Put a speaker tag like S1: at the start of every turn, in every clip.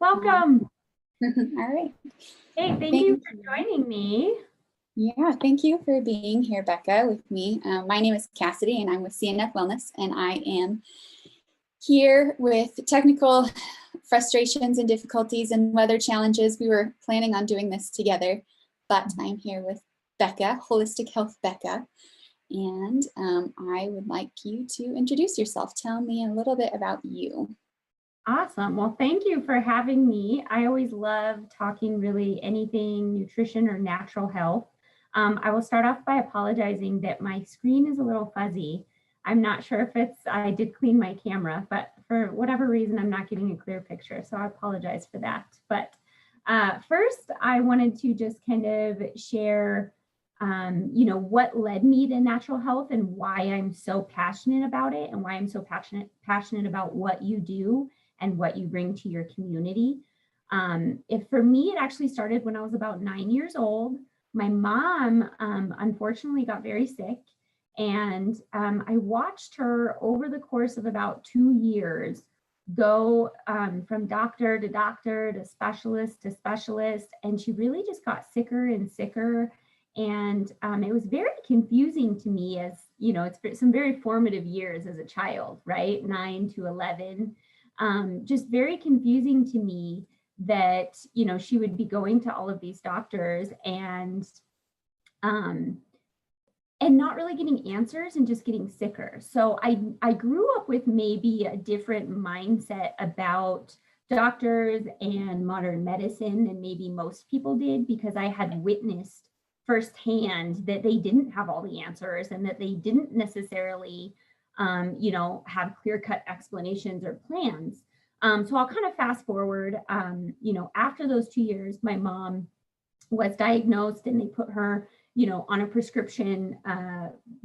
S1: Welcome.
S2: All right.
S1: Hey, thank you
S2: Thank
S1: for
S2: you.
S1: joining me.
S2: Yeah, thank you for being here, Becca, with me. My name is Cassidy, and I'm with CNF Wellness, and I am here with technical frustrations and difficulties and weather challenges. We were planning on doing this together, but I'm here with Becca, Holistic Health Becca, and I would like you to introduce yourself. Tell me a little bit about you.
S1: Awesome. Well, thank you for having me. I always love talking really anything nutrition or natural health. I will start off by apologizing that my screen is a little fuzzy. I'm not sure if I did clean my camera, but for whatever reason, I'm not getting a clear picture. So I apologize for that. But first, I wanted to just kind of share what led me to natural health and why I'm so passionate about it and why I'm so passionate about what you do and what you bring to your community. If for me, it actually started when I was about 9 years old. My mom, unfortunately, got very sick, and I watched her over the course of about 2 years go from doctor to specialist, and she really just got sicker and sicker. And it was very confusing to me, as it's some very formative years as a child, right? 9 to 11. Just very confusing to me that, she would be going to all of these doctors um, and not really getting answers and just getting sicker. So I grew up with maybe a different mindset about doctors and modern medicine than maybe most people did, because I had witnessed firsthand that they didn't have all the answers and that they didn't necessarily have clear-cut explanations or plans. So I'll kind of fast forward. After those 2 years, my mom was diagnosed and they put her, on a prescription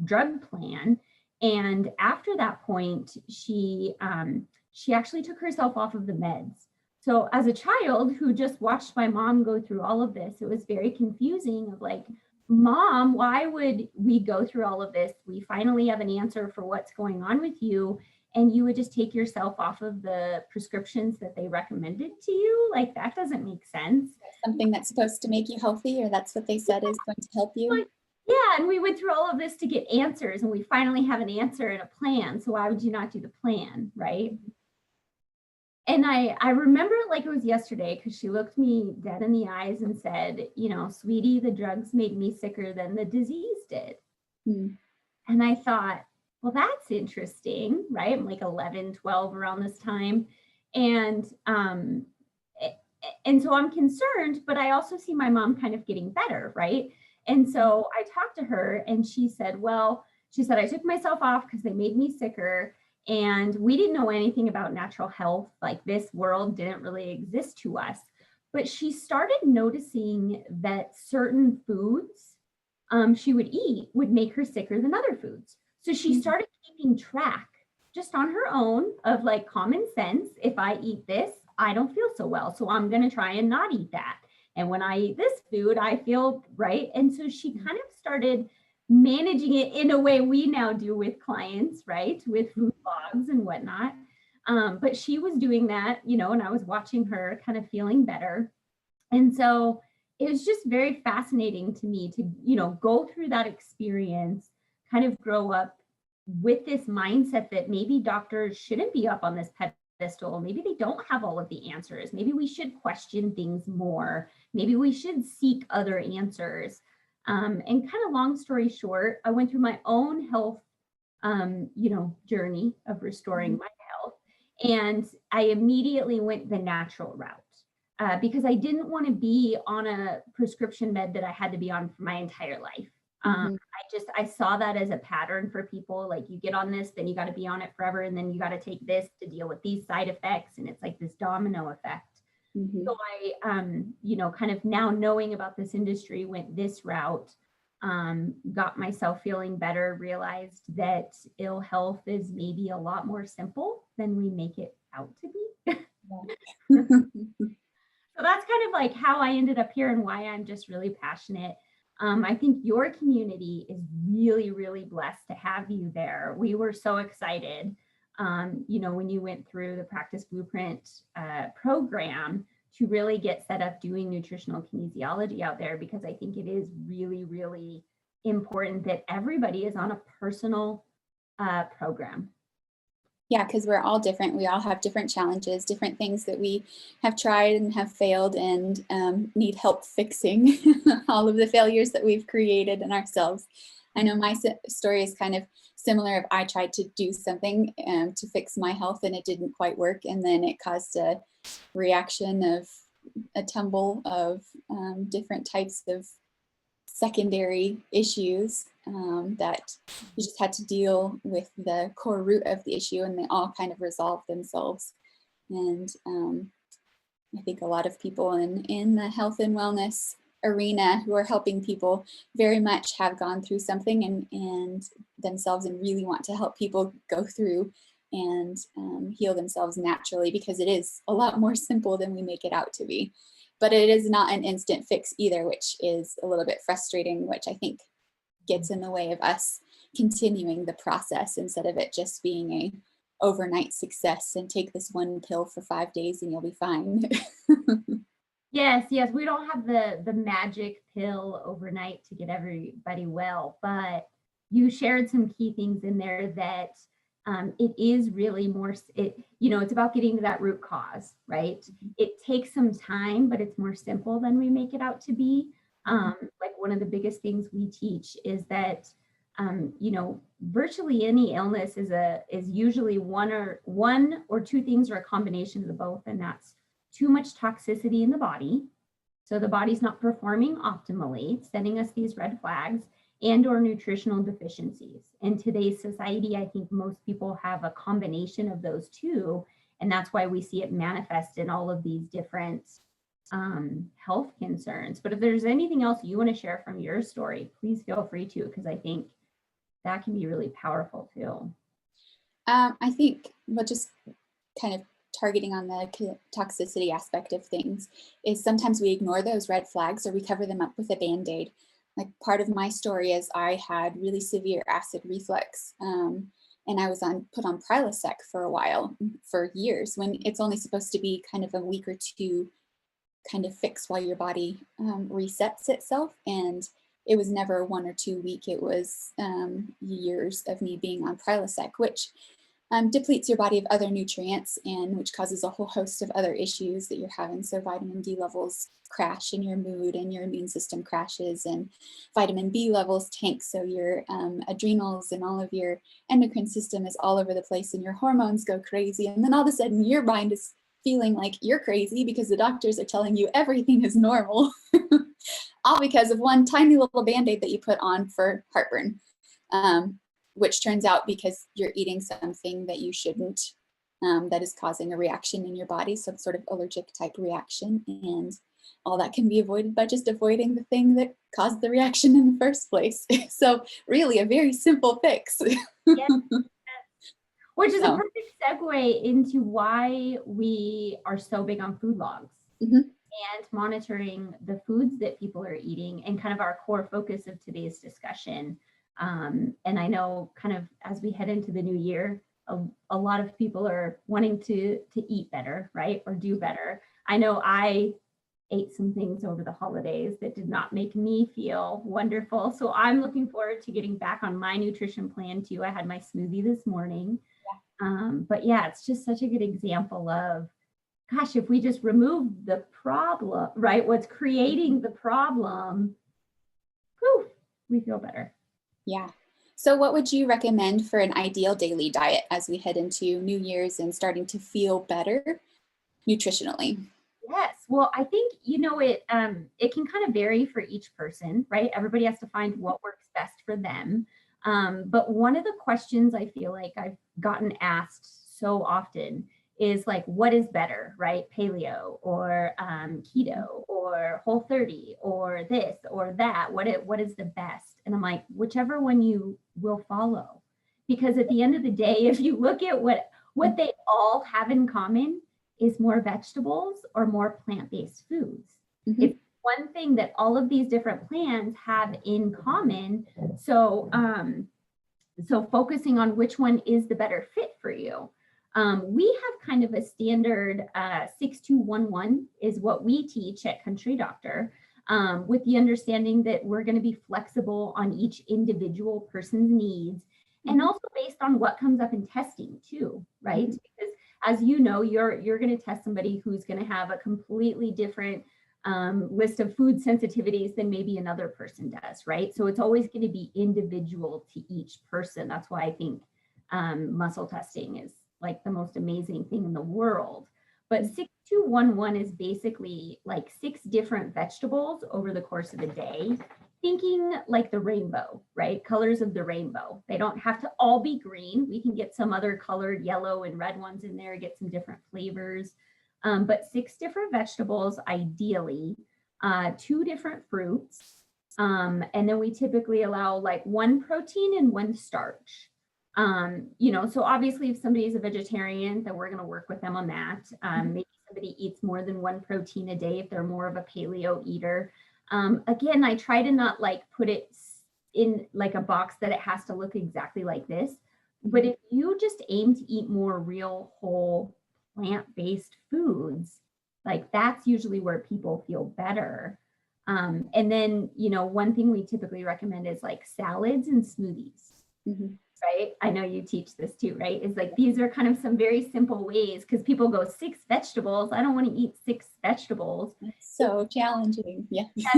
S1: drug plan. And after that point, she actually took herself off of the meds. So as a child who just watched my mom go through all of this, it was very confusing of like, Mom, why would we go through all of this? We finally have an answer for what's going on with you, and you would just take yourself off of the prescriptions that they recommended to you? Like, that doesn't make sense.
S2: Something that's supposed to make you healthy, or that's what they said is going to help you?
S1: Yeah, and we went through all of this to get answers, and we finally have an answer and a plan. So why would you not do the plan, right? And I remember it like it was yesterday, because she looked me dead in the eyes and said, sweetie, the drugs made me sicker than the disease did. And I thought, well, that's interesting, right? I'm like 11, 12 around this time. And so I'm concerned, but I also see my mom kind of getting better, right? And so I talked to her and she said, I took myself off because they made me sicker. And we didn't know anything about natural health. Like, this world didn't really exist to us. But she started noticing that certain foods she would eat would make her sicker than other foods. So she started keeping track just on her own of like common sense. If I eat this, I don't feel so well. So I'm going to try and not eat that. And when I eat this food, I feel right. And so she kind of started managing it in a way we now do with clients, right? With food logs and whatnot. But she was doing that, and I was watching her kind of feeling better. And so it was just very fascinating to me to, go through that experience, kind of grow up with this mindset that maybe doctors shouldn't be up on this pedestal. Maybe they don't have all of the answers. Maybe we should question things more. Maybe we should seek other answers. And kind of long story short, I went through my own health, journey of restoring my health. And I immediately went the natural route. Because I didn't want to be on a prescription med that I had to be on for my entire life. I saw that as a pattern for people. Like, you get on this, then you got to be on it forever. And then you got to take this to deal with these side effects. And it's like this domino effect. So I, kind of now knowing about this industry, went this route, got myself feeling better, realized that ill health is maybe a lot more simple than we make it out to be. So that's kind of like how I ended up here and why I'm just really passionate. I think your community is really, really blessed to have you there. We were so excited when you went through the Practice Blueprint program to really get set up doing nutritional kinesiology out there, because I think it is really, really important that everybody is on a personal program.
S2: Yeah, because we're all different. We all have different challenges, different things that we have tried and have failed and need help fixing all of the failures that we've created in ourselves. I know my story is kind of similar. If I tried to do something to fix my health and it didn't quite work, and then it caused a reaction of a tumble of different types of secondary issues that you just had to deal with the core root of the issue, and they all kind of resolved themselves. And I think a lot of people in the health and wellness arena who are helping people very much have gone through something and themselves, and really want to help people go through and heal themselves naturally, because it is a lot more simple than we make it out to be. But it is not an instant fix either, which is a little bit frustrating, which I think gets in the way of us continuing the process instead of it just being a overnight success and take this one pill for 5 days and you'll be fine.
S1: Yes, we don't have the magic pill overnight to get everybody well, but you shared some key things in there that it is really more, it's about getting to that root cause, right? It takes some time, but it's more simple than we make it out to be. Like one of the biggest things we teach is that, virtually any illness is usually one or two things, or a combination of the both, and that's too much toxicity in the body. So the body's not performing optimally, it's sending us these red flags, and or nutritional deficiencies. In today's society, I think most people have a combination of those two, and that's why we see it manifest in all of these different health concerns. But if there's anything else you want to share from your story, please feel free to, because I think that can be really powerful too.
S2: I think, just kind of targeting on the toxicity aspect of things, is sometimes we ignore those red flags or we cover them up with a Band-Aid. Like part of my story is I had really severe acid reflux, and I was put on Prilosec for a while, for years, when it's only supposed to be kind of a week or two kind of fix while your body resets itself. And it was never 1 or 2 week, it was years of me being on Prilosec, which depletes your body of other nutrients, and which causes a whole host of other issues that you're having. So vitamin D levels crash, and your mood and your immune system crashes, and vitamin B levels tank. So your adrenals and all of your endocrine system is all over the place, and your hormones go crazy. And then all of a sudden your mind is feeling like you're crazy because the doctors are telling you everything is normal, all because of one tiny little Band-Aid that you put on for heartburn. Which turns out because you're eating something that you shouldn't, that is causing a reaction in your body, some sort of allergic type reaction. And all that can be avoided by just avoiding the thing that caused the reaction in the first place. So really a very simple fix.
S1: Yes. Which is a perfect segue into why we are so big on food logs. And monitoring the foods that people are eating, and kind of our core focus of today's discussion. And I know kind of as we head into the new year, a lot of people are wanting to eat better, right? Or do better. I know I ate some things over the holidays that did not make me feel wonderful. So I'm looking forward to getting back on my nutrition plan too. I had my smoothie this morning. But yeah, it's just such a good example of, gosh, if we just remove the problem, right? What's creating the problem, whew, we feel better.
S2: Yeah. So what would you recommend for an ideal daily diet as we head into New Year's and starting to feel better nutritionally?
S1: Yes. Well, I think, it can kind of vary for each person, right? Everybody has to find what works best for them. But one of the questions I feel like I've gotten asked so often is like, what is better, right? Paleo or keto or Whole30 or this or that? What is the best? And I'm like, whichever one you will follow. Because at the end of the day, if you look at what they all have in common is more vegetables or more plant-based foods. It's one thing that all of these different plants have in common. So So focusing on which one is the better fit for you. We have kind of a standard 6211 is what we teach at Country Doctor, with the understanding that we're going to be flexible on each individual person's needs, and also based on what comes up in testing too, right? Because as you know, you're going to test somebody who's going to have a completely different list of food sensitivities than maybe another person does, right? So it's always going to be individual to each person. That's why I think muscle testing is like the most amazing thing in the world. But 6211 is basically like 6 different vegetables over the course of a day, thinking like the rainbow, right? Colors of the rainbow. They don't have to all be green. We can get some other colored yellow and red ones in there, get some different flavors. But 6 different vegetables, ideally, 2 different fruits. And then we typically allow like 1 protein and 1 starch. So obviously if somebody is a vegetarian, then we're going to work with them on that. Maybe somebody eats more than 1 protein a day if they're more of a paleo eater. Again, I try to not like put it in like a box that it has to look exactly like this. But if you just aim to eat more real, whole, plant-based foods, like that's usually where people feel better. And then, one thing we typically recommend is like salads and smoothies. Right? I know you teach this too, right? Is like, these are kind of some very simple ways, because people go 6 vegetables. I don't want to eat 6 vegetables.
S2: It's so challenging. Yeah.
S1: Yeah.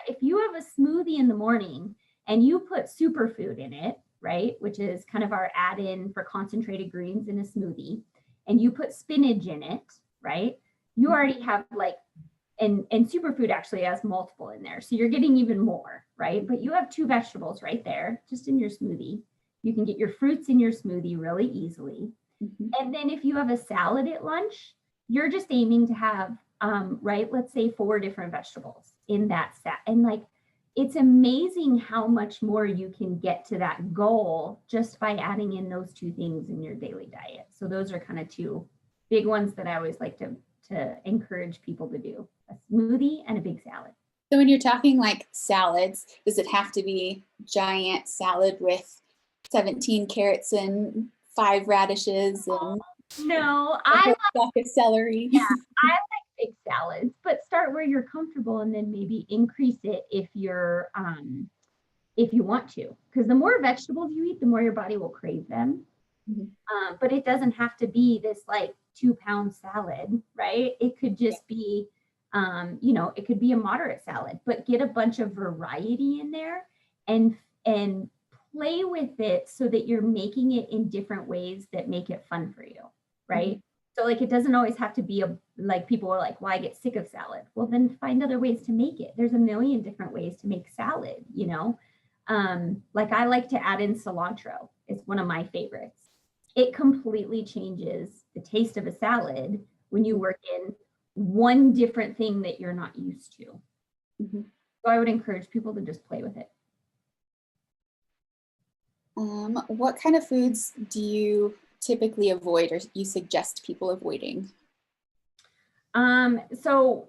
S1: If you have a smoothie in the morning and you put superfood in it, right? Which is kind of our add-in for concentrated greens in a smoothie, and you put spinach in it, right? You already have like, and superfood actually has multiple in there. So you're getting even more, right? But you have 2 vegetables right there, just in your smoothie. You can get your fruits in your smoothie really easily. And then if you have a salad at lunch, you're just aiming to have, right, let's say 4 different vegetables in that set. And like, it's amazing how much more you can get to that goal just by adding in those 2 things in your daily diet. So those are kind of 2 big ones that I always like to encourage people to do: a smoothie and a big salad.
S2: So when you're talking like salads, does it have to be giant salad with 17 carrots and 5 radishes and
S1: no,
S2: I like celery?
S1: Yeah, I like big salads, but start where you're comfortable and then maybe increase it if you want to, because the more vegetables you eat, the more your body will crave them. But it doesn't have to be this like 2-pound salad, right? It could just be, it could be a moderate salad, but get a bunch of variety in there and play with it so that you're making it in different ways that make it fun for you, right? So like, it doesn't always have to be like, people are like, well, I get sick of salad. Well, then find other ways to make it. There's a million different ways to make salad, like I like to add in cilantro. It's one of my favorites. It completely changes the taste of a salad when you work in one different thing that you're not used to. So I would encourage people to just play with it.
S2: What kind of foods do you typically avoid, or you suggest people avoiding?
S1: So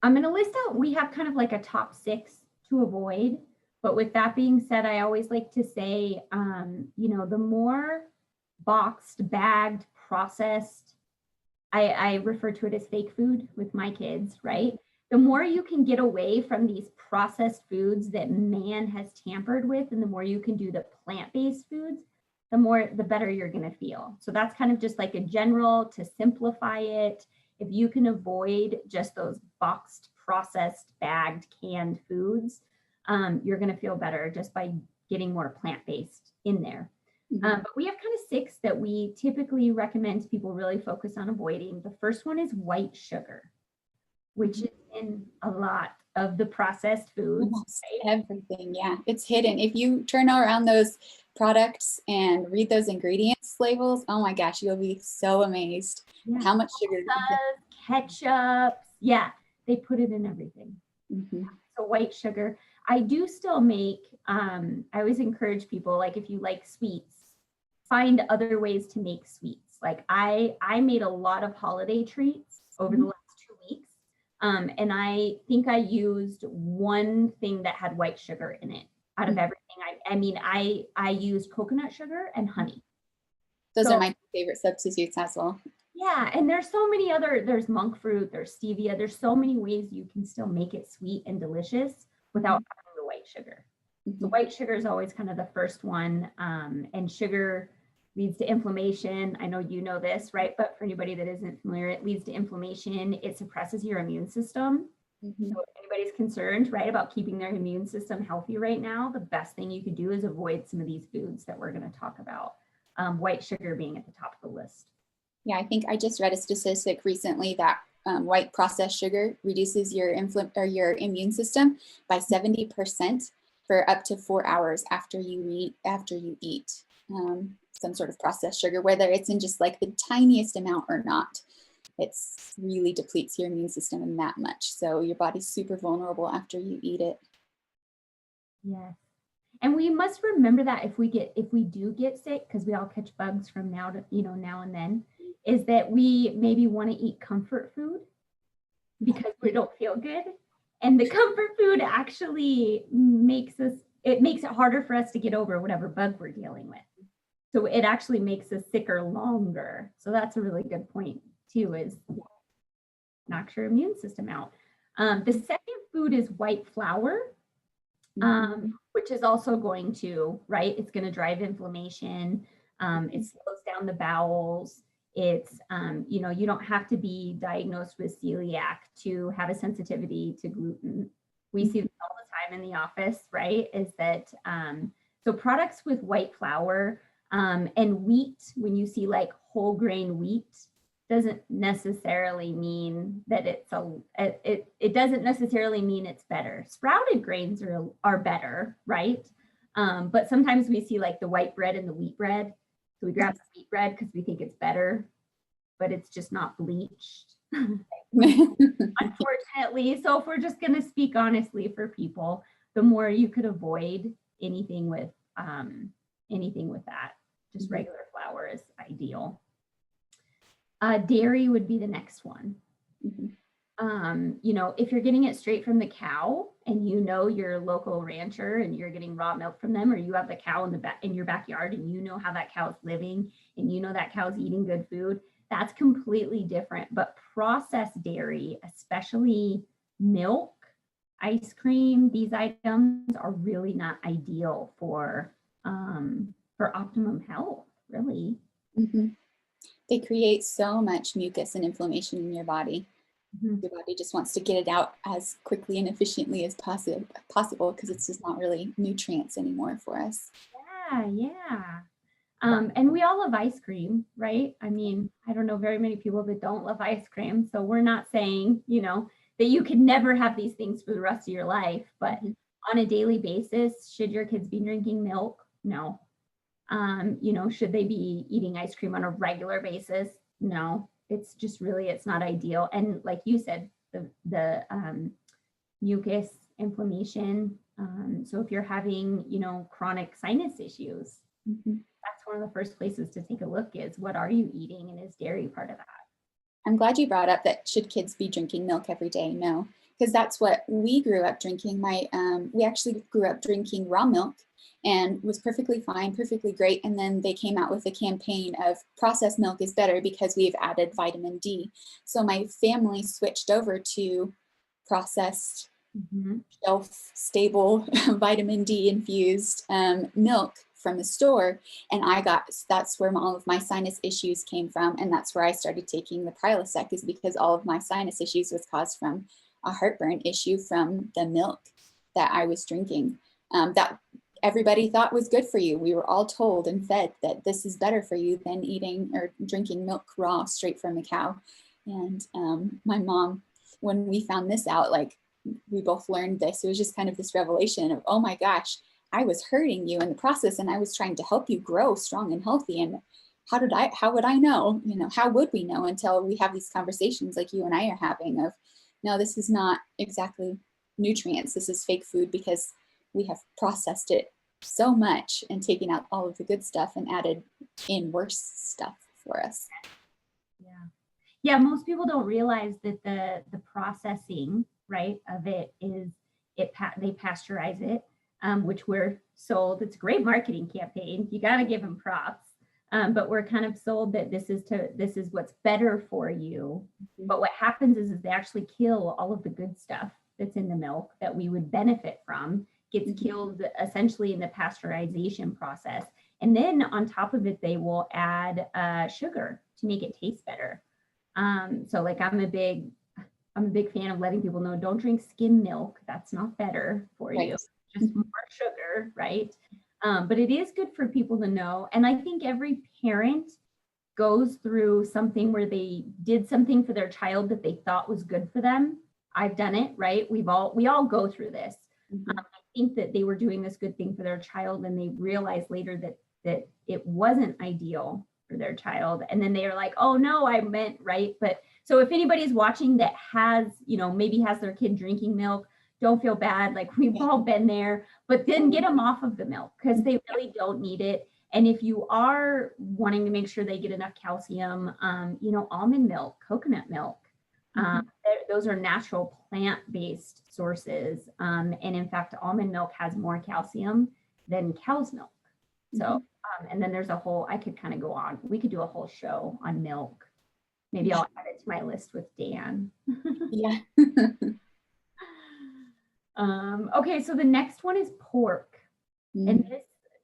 S1: I'm going to list out, we have kind of like a top 6 to avoid. But with that being said, I always like to say, the more boxed, bagged, processed, I refer to it as fake food with my kids, right? The more you can get away from these processed foods that man has tampered with, and the more you can do the plant-based foods, the better you're going to feel. So that's kind of just like a general to simplify it. If you can avoid just those boxed, processed, bagged, canned foods, you're going to feel better just by getting more plant-based in there. But we have kind of 6 that we typically recommend people really focus on avoiding. The first one is white sugar, which is in a lot of the processed foods.
S2: Right? Everything, yeah. It's hidden. If you turn around those products and read those ingredients labels, oh my gosh, you'll be so amazed how much sugar.
S1: Ketchup, yeah, they put it in everything. So white sugar. I do still make, I always encourage people, like if you like sweets, find other ways to make sweets. Like I made a lot of holiday treats over the last 2 weeks. And I think I used one thing that had white sugar in it. out of everything. I mean, I use coconut sugar and honey.
S2: Those
S1: So,
S2: are my favorite substitutes as well.
S1: yeah, and there's so many other, there's monk fruit, there's stevia, there's so many ways you can still make it sweet and delicious without having the white sugar. So white sugar is always kind of the first one, and sugar leads to inflammation. I know you know this, right? But for anybody that isn't familiar, it leads to inflammation. It suppresses your immune system. So if anybody's concerned, right, about keeping their immune system healthy right now, the best thing you could do is avoid some of these foods that we're going to talk about. White sugar being at the top of the list.
S2: Yeah, I think I just read a statistic recently that white processed sugar reduces your immune system by 70% for up to 4 hours after you eat some sort of processed sugar, whether it's in just like the tiniest amount or not. It's really depletes your immune system in that much. So your body's super vulnerable after you eat it.
S1: Yes. And we must remember that if we do get sick, because we all catch bugs from now and then, is that we maybe want to eat comfort food because we don't feel good. And the comfort food actually makes it harder for us to get over whatever bug we're dealing with. So it actually makes us sicker longer. So that's a really good point too, is knocks your immune system out. The second food is white flour. Which is also going to, right? It's going to drive inflammation. It slows down the bowels. It's, you don't have to be diagnosed with celiac to have a sensitivity to gluten. We see this all the time in the office, right? Is that, so products with white flour and wheat, when you see like whole grain wheat, doesn't necessarily mean that it doesn't necessarily mean it's better. Sprouted grains are better, right? But sometimes we see like the white bread and the wheat bread. So we grab the wheat bread because we think it's better, but it's just not bleached. Unfortunately. So if we're just going to speak honestly for people, the more you could avoid anything with that, just regular flour is ideal. Dairy would be the next one. If you're getting it straight from the cow and your local rancher and you're getting raw milk from them, or you have the cow in your backyard and you know how that cow's living and that cow's eating good food, that's completely different. But processed dairy, especially milk, ice cream, these items are really not ideal for optimum health, really.
S2: They create so much mucus and inflammation in your body. Your body just wants to get it out as quickly and efficiently as possible because it's just not really nutrients anymore for us.
S1: Yeah. And we all love ice cream, right? I mean, I don't know very many people that don't love ice cream. So we're not saying, that you can never have these things for the rest of your life, but on a daily basis, should your kids be drinking milk? No. Should they be eating ice cream on a regular basis? No, it's just really, it's not ideal. And like you said, the mucus inflammation. So if you're having, chronic sinus issues, that's one of the first places to take a look is what are you eating, and is dairy part of that?
S2: I'm glad you brought up that should kids be drinking milk every day? No, because that's what we grew up drinking. We actually grew up drinking raw milk and was perfectly fine, perfectly great. And then they came out with a campaign of processed milk is better because we've added vitamin D. So my family switched over to processed, shelf-stable, vitamin D infused milk from the store. And that's where all of my sinus issues came from. And that's where I started taking the Prilosec, is because all of my sinus issues was caused from a heartburn issue from the milk that I was drinking. That everybody thought was good for you. We were all told and fed that this is better for you than eating or drinking milk raw straight from the cow. And my mom, when we found this out, like we both learned this, it was just kind of this revelation of, oh my gosh, I was hurting you in the process and I was trying to help you grow strong and healthy. And how would I know, how would we know until we have these conversations like you and I are having of, no, this is not exactly nutrients. This is fake food because we have processed it so much and taken out all of the good stuff and added in worse stuff for us.
S1: Yeah, most people don't realize that the processing, right, of it is they pasteurize it. which we're sold. It's a great marketing campaign. You got to give them props. But we're kind of sold that this is what's better for you. But what happens is they actually kill all of the good stuff that's in the milk that we would benefit from, gets killed essentially in the pasteurization process. And then on top of it, they will add sugar to make it taste better. So like I'm a big fan of letting people know, don't drink skim milk. That's not better for you. Just more sugar, right? But it is good for people to know. And I think every parent goes through something where they did something for their child that they thought was good for them. I've done it, right? We all go through this. I think that they were doing this good thing for their child and they realized later that it wasn't ideal for their child. And then they are like, oh no, I meant, right? But so if anybody's watching that has, maybe has their kid drinking milk, don't feel bad. Like we've all been there, but then get them off of the milk because they really don't need it. And if you are wanting to make sure they get enough calcium, almond milk, coconut milk, those are natural plant-based sources. And in fact, almond milk has more calcium than cow's milk. So, and then there's I could kind of go on. We could do a whole show on milk. Maybe I'll add it to my list with Dan.
S2: Yeah.
S1: Okay, so the next one is pork. And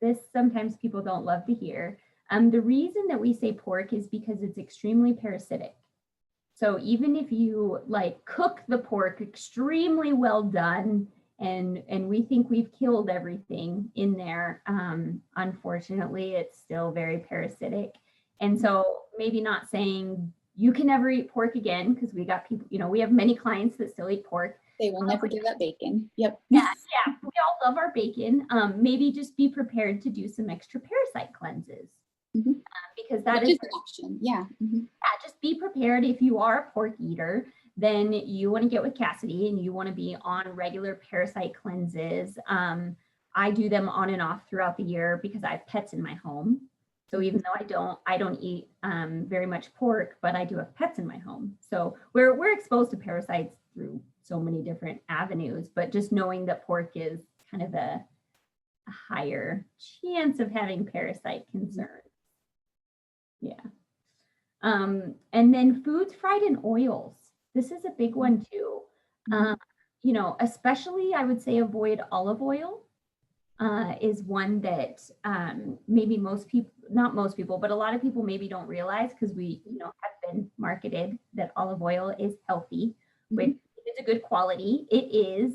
S1: this sometimes people don't love to hear. The reason that we say pork is because it's extremely parasitic. So even if you like cook the pork extremely well done, and we think we've killed everything in there, unfortunately, it's still very parasitic. And so maybe not saying you can never eat pork again, because we got people, we have many clients that still eat pork.
S2: They will never give up bacon. Yep.
S1: Yeah, we all love our bacon. Maybe just be prepared to do some extra parasite cleanses. Because that is
S2: an option. Yeah.
S1: Yeah, just be prepared. If you are a pork eater, then you want to get with Cassidy and you want to be on regular parasite cleanses. I do them on and off throughout the year because I have pets in my home. So even though I don't eat very much pork, but I do have pets in my home. So we're exposed to parasites through so many different avenues, but just knowing that pork is kind of a higher chance of having parasite concerns. Yeah. And then foods fried in oils. This is a big one too. Especially I would say avoid olive oil is one that maybe not most people, but a lot of people maybe don't realize because we, have been marketed that olive oil is healthy, which is a good quality. It is,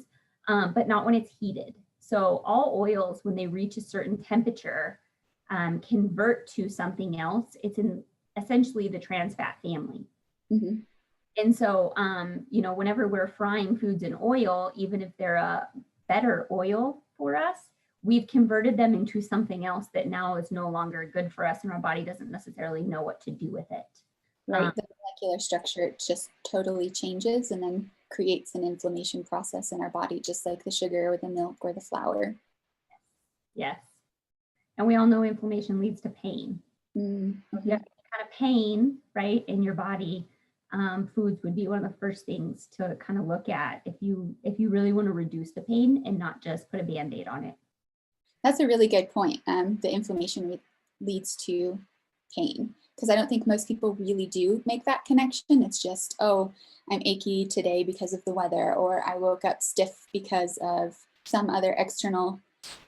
S1: but not when it's heated. So all oils, when they reach a certain temperature, convert to something else. It's in essentially the trans fat family. And so, whenever we're frying foods in oil, even if they're a better oil for us, we've converted them into something else that now is no longer good for us and our body doesn't necessarily know what to do with it.
S2: Right, the molecular structure just totally changes and then creates an inflammation process in our body, just like the sugar or the milk or the flour.
S1: Yes. And we all know inflammation leads to pain. If you have any kind of pain, right, in your body, foods would be one of the first things to kind of look at if you really want to reduce the pain and not just put a Band-Aid on it.
S2: That's a really good point. The inflammation leads to pain, because I don't think most people really do make that connection. It's just, oh, I'm achy today because of the weather, or I woke up stiff because of some other external,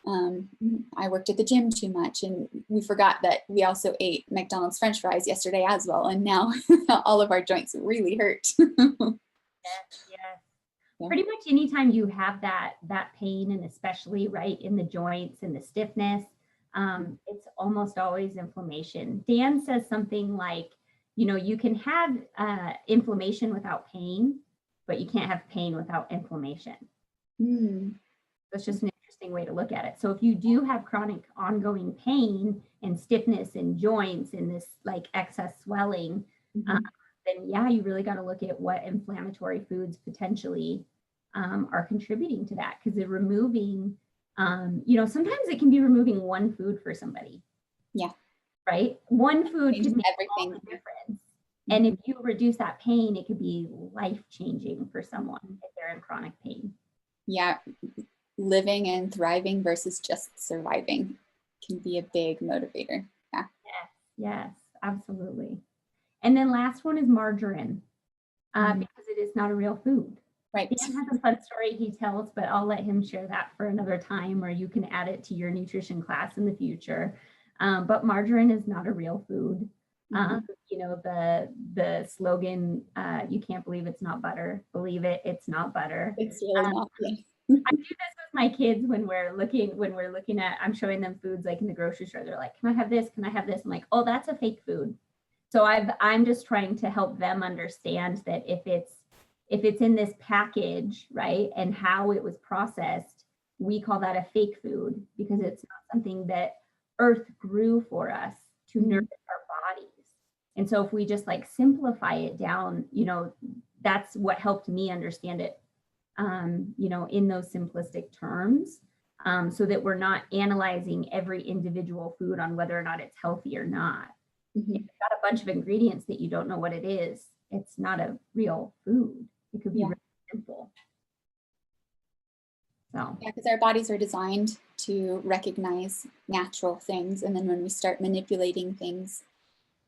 S2: I worked at the gym too much, and we forgot that we also ate McDonald's French fries yesterday as well, and now all of our joints really hurt.
S1: Yes. Pretty much anytime you have that pain, and especially right in the joints and the stiffness, it's almost always inflammation. Dan says something like, you can have inflammation without pain, but you can't have pain without inflammation. That's just an interesting way to look at it. So if you do have chronic ongoing pain and stiffness in joints and this like excess swelling, then yeah, you really got to look at what inflammatory foods potentially are contributing to that, because they're removing, sometimes it can be removing one food for somebody.
S2: Yeah.
S1: Right? One food can make all
S2: everything
S1: the difference. And if you reduce that pain, it could be life-changing for someone if they're in chronic pain.
S2: Yeah. living and thriving versus just surviving can be a big motivator. Yeah.
S1: Yes, absolutely. And then last one is margarine, because it is not a real food.
S2: Right.
S1: Dan has a fun story he tells, but I'll let him share that for another time, or you can add it to your nutrition class in the future. But margarine is not a real food. You know, the slogan, you can't believe it's not butter. Believe it, it's not butter.
S2: It's really not. Yeah.
S1: I do this with my kids when we're looking at, I'm showing them foods like in the grocery store. They're like, can I have this? Can I have this? I'm like, oh, that's a fake food. So I'm just trying to help them understand that if it's in this package, right, and how it was processed, we call that a fake food because it's not something that Earth grew for us to nourish our bodies. And so if we just like simplify it down, you know, that's what helped me understand it, you know, in those simplistic terms, so that we're not analyzing every individual food on whether or not it's healthy or not. If you've got a bunch of ingredients that you don't know what it is, it's not a real food. It could be really simple. So
S2: yeah, because our bodies are designed to recognize natural things, and then when we start manipulating things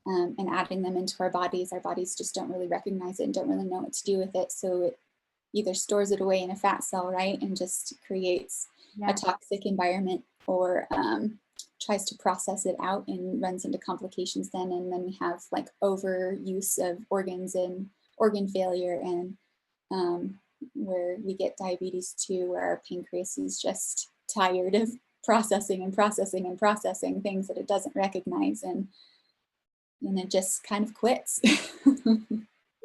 S2: and adding them into our bodies just don't really recognize it and don't really know what to do with it. So it either stores it away in a fat cell, right, and just creates a toxic environment, or tries to process it out and runs into complications then. And then we have like overuse of organs and organ failure, and where we get diabetes too, where our pancreas is just tired of processing things that it doesn't recognize, and it just kind of quits.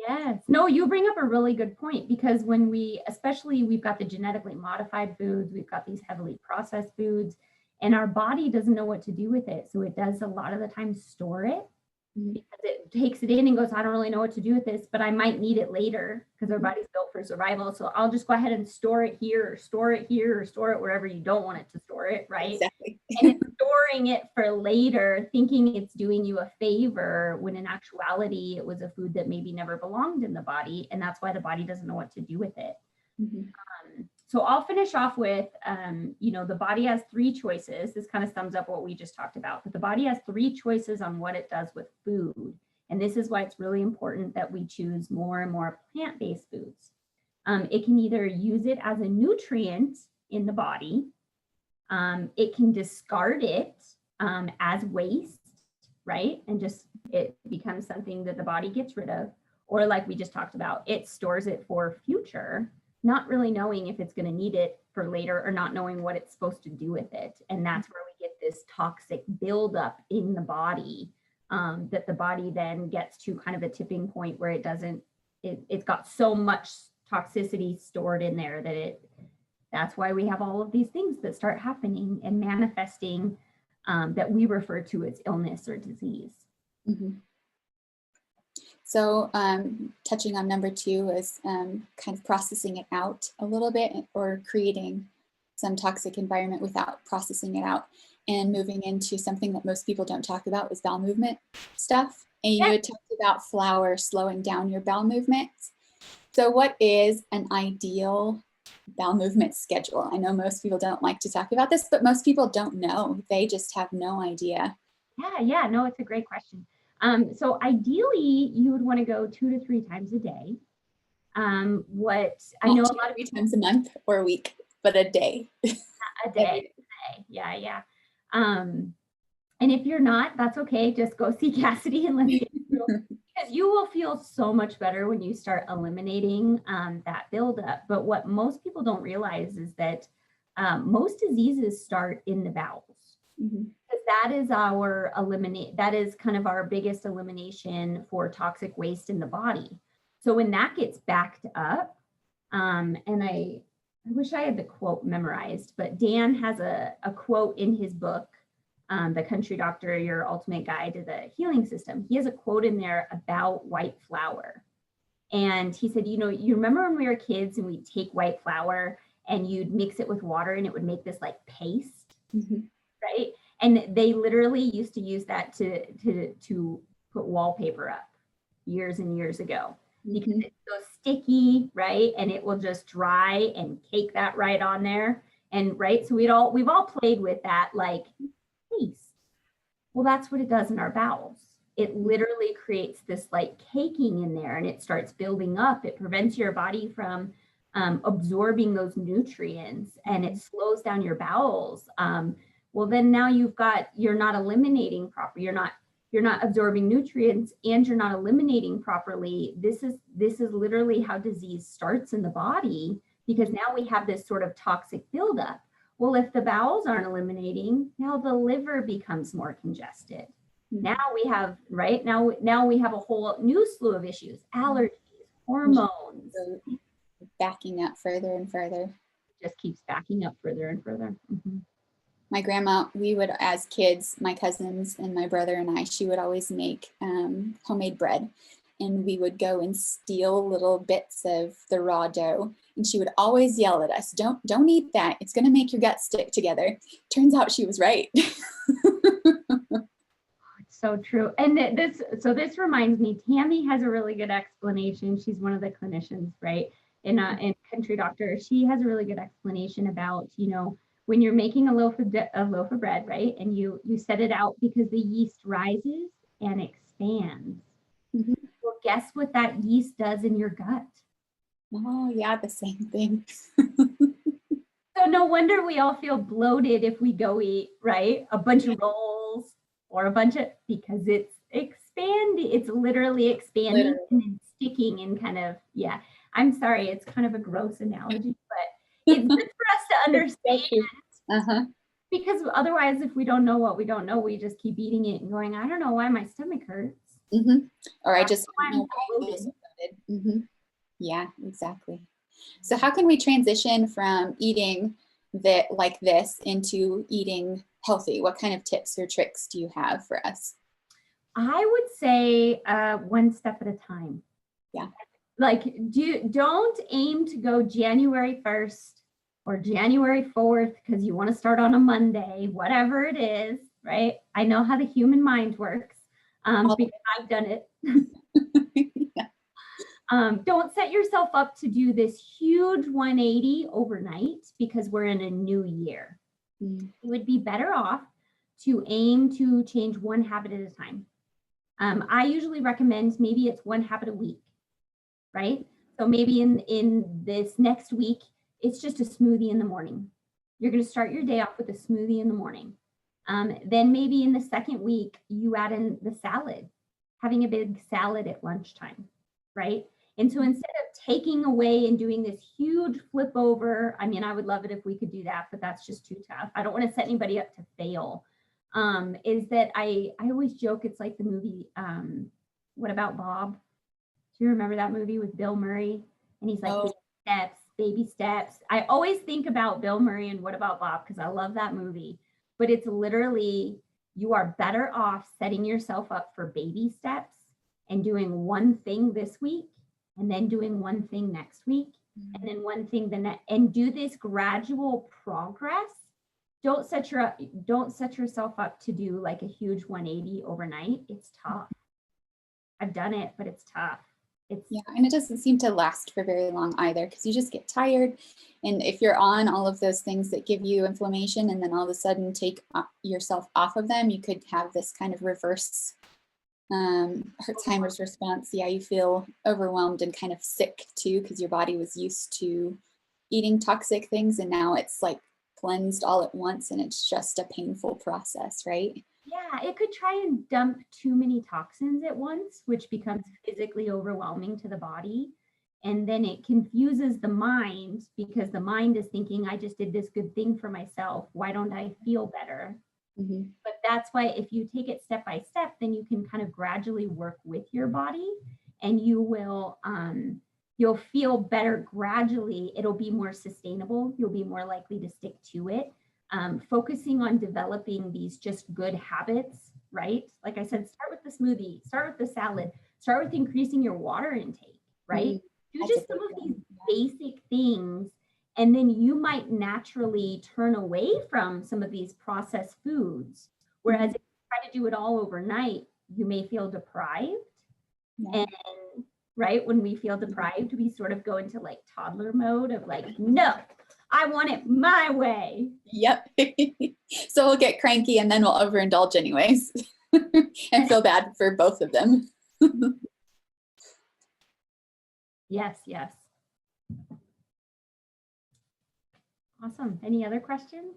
S1: yes, no, you bring up a really good point, because when especially we've got the genetically modified foods, we've got these heavily processed foods, and our body doesn't know what to do with it. So it does a lot of the time store it, because it takes it in and goes, I don't really know what to do with this, but I might need it later, because our body's built for survival. So I'll just go ahead and store it here, or store it here, or store it wherever you don't want it to store it, right?
S2: Exactly.
S1: And it's storing it for later, thinking it's doing you a favor, when in actuality, it was a food that maybe never belonged in the body. And that's why the body doesn't know what to do with it. So I'll finish off with, you know, the body has three choices. This kind of sums up what we just talked about, but the body has three choices on what it does with food. And this is why it's really important that we choose more and more plant-based foods. It can either use it as a nutrient in the body. It can discard it as waste, right? And just it becomes something that the body gets rid of. Or like we just talked about, it stores it for future, not really knowing if it's going to need it for later, or not knowing what it's supposed to do with it. And that's where we get this toxic buildup in the body, that the body then gets to kind of a tipping point where it's got so much toxicity stored in there that that's why we have all of these things that start happening and manifesting, that we refer to as illness or disease.
S2: So touching on number 2 is kind of processing it out a little bit, or creating some toxic environment without processing it out, and moving into something that most people don't talk about is bowel movement stuff. And you had talked about flour slowing down your bowel movements. So what is an ideal bowel movement schedule? I know most people don't like to talk about this, but most people don't know. They just have no idea.
S1: Yeah, no, it's a great question. So ideally, you would want to go 2 to 3 times a day. What I know, a lot of
S2: 3 times a month or a week, but a day.
S1: A day. Yeah. And if you're not, that's okay. Just go see Cassidy and let's get through. Because you will feel so much better when you start eliminating that buildup. But what most people don't realize is that most diseases start in the bowels. Because that is kind of our biggest elimination for toxic waste in the body. So when that gets backed up, and I wish I had the quote memorized, but Dan has a quote in his book, The Country Doctor, Your Ultimate Guide to the Healing System. He has a quote in there about white flour. And he said, you know, you remember when we were kids and we'd take white flour and you'd mix it with water and it would make this like paste, right? And they literally used to use that to put wallpaper up years and years ago, because it's so sticky, right? And it will just dry and cake that right on there. And right, so we've all played with that, like paste. Well, that's what it does in our bowels. It literally creates this like caking in there, and it starts building up. It prevents your body from absorbing those nutrients, and it slows down your bowels. Well, then now you're not eliminating properly. You're not absorbing nutrients, and you're not eliminating properly. This is literally how disease starts in the body, because now we have this sort of toxic buildup. Well, if the bowels aren't eliminating, now the liver becomes more congested. Now we have, right? Now we have a whole new slew of issues, allergies, hormones.
S2: So backing up further and further.
S1: It just keeps backing up further and further. Mm-hmm.
S2: My grandma, we would, as kids, my cousins and my brother and I, she would always make homemade bread. And we would go and steal little bits of the raw dough. And she would always yell at us, don't eat that. It's going to make your gut stick together. Turns out she was right.
S1: So true. And this reminds me, Tammy has a really good explanation. She's one of the clinicians, right? In Country Doctor. She has a really good explanation about, when you're making a loaf of bread, right? And you set it out because the yeast rises and expands. Mm-hmm. Well, guess what that yeast does in your gut?
S2: Oh, yeah, the same thing.
S1: So no wonder we all feel bloated if we go eat, right? A bunch of rolls or because it's expanding. It's literally expanding and then sticking and kind of, yeah. I'm sorry, it's kind of a gross analogy, but it's good for us to understand. Because otherwise, if we don't know what we don't know, we just keep eating it and going, I don't know why my stomach hurts.
S2: Or I just don't know why I feel so bloated. Yeah, exactly. So how can we transition from eating like this into eating healthy? What kind of tips or tricks do you have for us?
S1: I would say one step at a time.
S2: Yeah.
S1: Like don't aim to go January 1st or January 4th because you want to start on a Monday, whatever it is, right? I know how the human mind works because I've done it. Yeah. Don't set yourself up to do this huge 180 overnight because we're in a new year. You would be better off to aim to change one habit at a time. I usually recommend maybe it's one habit a week, right? So maybe in this next week, it's just a smoothie in the morning. You're going to start your day off with a smoothie in the morning. Then maybe in the second week, you add in the salad, having a big salad at lunchtime, right? And so instead of taking away and doing this huge flip over, I mean, I would love it if we could do that, but that's just too tough. I don't want to set anybody up to fail. Is that I always joke, it's like the movie, What About Bob? Do you remember that movie with Bill Murray? And he's like, baby steps. I always think about Bill Murray and What About Bob because I love that movie. But it's literally, you are better off setting yourself up for baby steps and doing one thing this week and then doing one thing next week and then one thing the next, and do this gradual progress. Don't set yourself up to do like a huge 180 overnight. It's tough. I've done it, but it's tough.
S2: Yeah, and it doesn't seem to last for very long either because you just get tired. And if you're on all of those things that give you inflammation and then all of a sudden take yourself off of them, you could have this kind of reverse Alzheimer's response. Yeah, you feel overwhelmed and kind of sick too because your body was used to eating toxic things and now it's like cleansed all at once and it's just a painful process, right?
S1: Yeah, it could try and dump too many toxins at once, which becomes physically overwhelming to the body. And then it confuses the mind because the mind is thinking, I just did this good thing for myself. Why don't I feel better? But that's why if you take it step by step, then you can kind of gradually work with your body and you will, you'll feel better gradually. It'll be more sustainable. You'll be more likely to stick to it. Focusing on developing these just good habits, right? Like I said, start with the smoothie, start with the salad, start with increasing your water intake, right? Do just some of these basic things, and then you might naturally turn away from some of these processed foods. Whereas if you try to do it all overnight, you may feel deprived. And right, when we feel deprived, we sort of go into like toddler mode of like, no, I want it my way.
S2: Yep. So we'll get cranky and then we'll overindulge anyways and feel bad for both of them.
S1: Yes, yes. Awesome. Any other questions?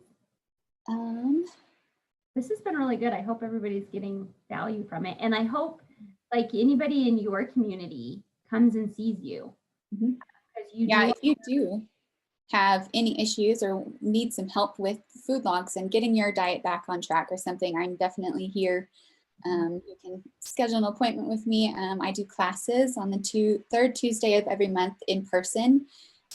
S1: This has been really good. I hope everybody's getting value from it. And I hope like anybody in your community comes and sees you.
S2: Mm-hmm. If you do have any issues or need some help with food logs and getting your diet back on track or something, I'm definitely here. You can schedule an appointment with me. I do classes on the third Tuesday of every month in person.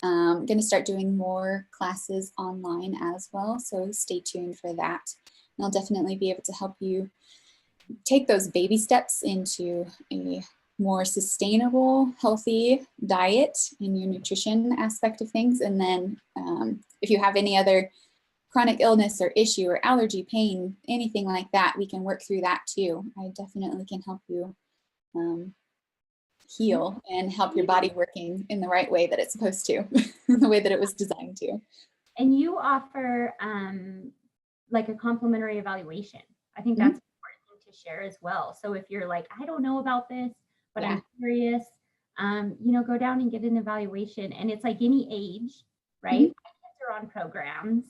S2: I'm going to start doing more classes online as well, so stay tuned for that. And I'll definitely be able to help you take those baby steps into a more sustainable, healthy diet in your nutrition aspect of things. And then if you have any other chronic illness or issue or allergy, pain, anything like that, we can work through that too. I definitely can help you heal and help your body working in the right way that it's supposed to, the way that it was designed to.
S1: And you offer like a complimentary evaluation. I think that's important to share as well. So if you're like, I don't know about this, but I'm curious, go down and get an evaluation. And it's like any age, right? My kids are on programs.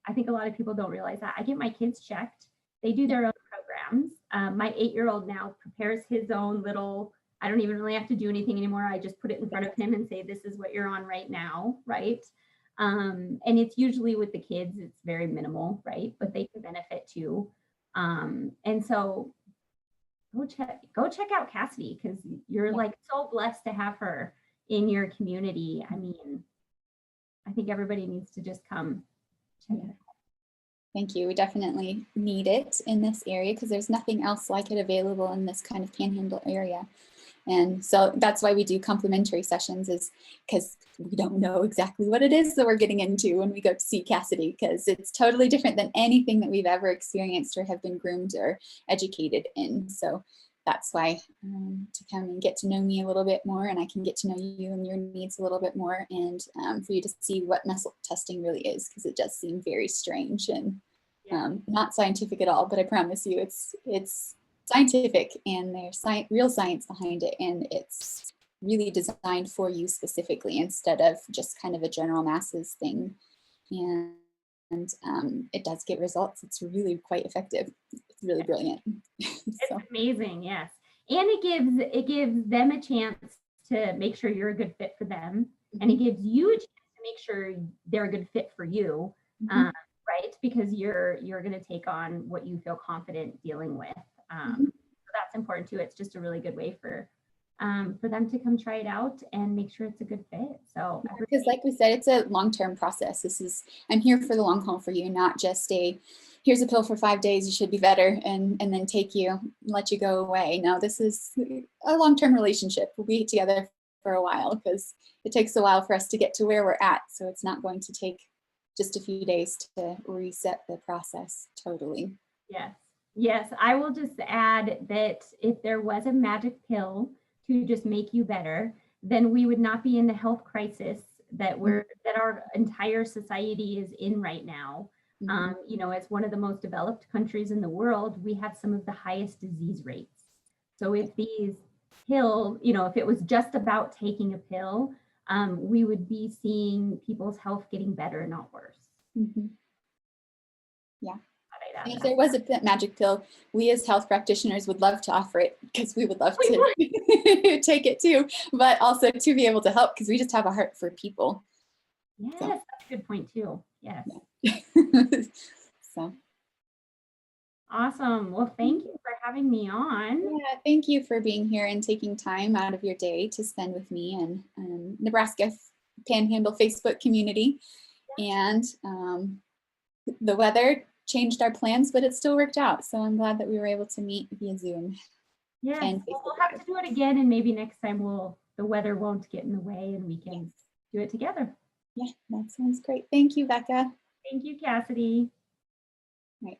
S1: I think a lot of people don't realize that. I get my kids checked. They do their own programs. My 8-year-old now prepares his own little, I don't even really have to do anything anymore. I just put it in front of him and say, this is what you're on right now, right? And it's usually with the kids, it's very minimal, right? But they can benefit too. And so go check out Cassidy, because you're like so blessed to have her in your community. I mean, I think everybody needs to just come check it out.
S2: Thank you. We definitely need it in this area because there's nothing else like it available in this kind of panhandle area. And so that's why we do complimentary sessions, is because we don't know exactly what it is that we're getting into when we go to see Cassidy, because it's totally different than anything that we've ever experienced or have been groomed or educated in. So that's why to come and get to know me a little bit more, and I can get to know you and your needs a little bit more, and for you to see what muscle testing really is, because it does seem very strange and not scientific at all. But I promise you, it's scientific, and there's real science behind it, and it's really designed for you specifically instead of just kind of a general masses thing. And it does get results. It's really quite effective. It's really brilliant.
S1: It's amazing, yes. And it gives them a chance to make sure you're a good fit for them, and it gives you a chance to make sure they're a good fit for you, right? Because you're going to take on what you feel confident dealing with. So that's important too. It's just a really good way for them to come try it out and make sure it's a good fit. So
S2: because like we said, it's a long-term process. I'm here for the long haul for you, not just here's a pill for 5 days, you should be better, and then let you go away. No, this is a long-term relationship. We'll be together for a while because it takes a while for us to get to where we're at. So it's not going to take just a few days to reset the process totally.
S1: Yes, I will just add that if there was a magic pill to just make you better, then we would not be in the health crisis that our entire society is in right now. As one of the most developed countries in the world, we have some of the highest disease rates. So if these pills, if it was just about taking a pill, we would be seeing people's health getting better, not worse.
S2: Yeah. And if there was a magic pill, we as health practitioners would love to offer it, because we would love to take it too, but also to be able to help, because we just have a heart for people.
S1: Yes, that's a good point too. Yes.
S2: So
S1: awesome. Well, thank you for having me on.
S2: Yeah, thank you for being here and taking time out of your day to spend with me and Nebraska Panhandle Facebook community. And the weather changed our plans, but it still worked out. So I'm glad that we were able to meet via Zoom.
S1: Yeah, we'll have to do it again, and maybe next time the weather won't get in the way and we can do it together.
S2: Yeah, that sounds great. Thank you, Becca.
S1: Thank you, Cassidy.
S2: Right.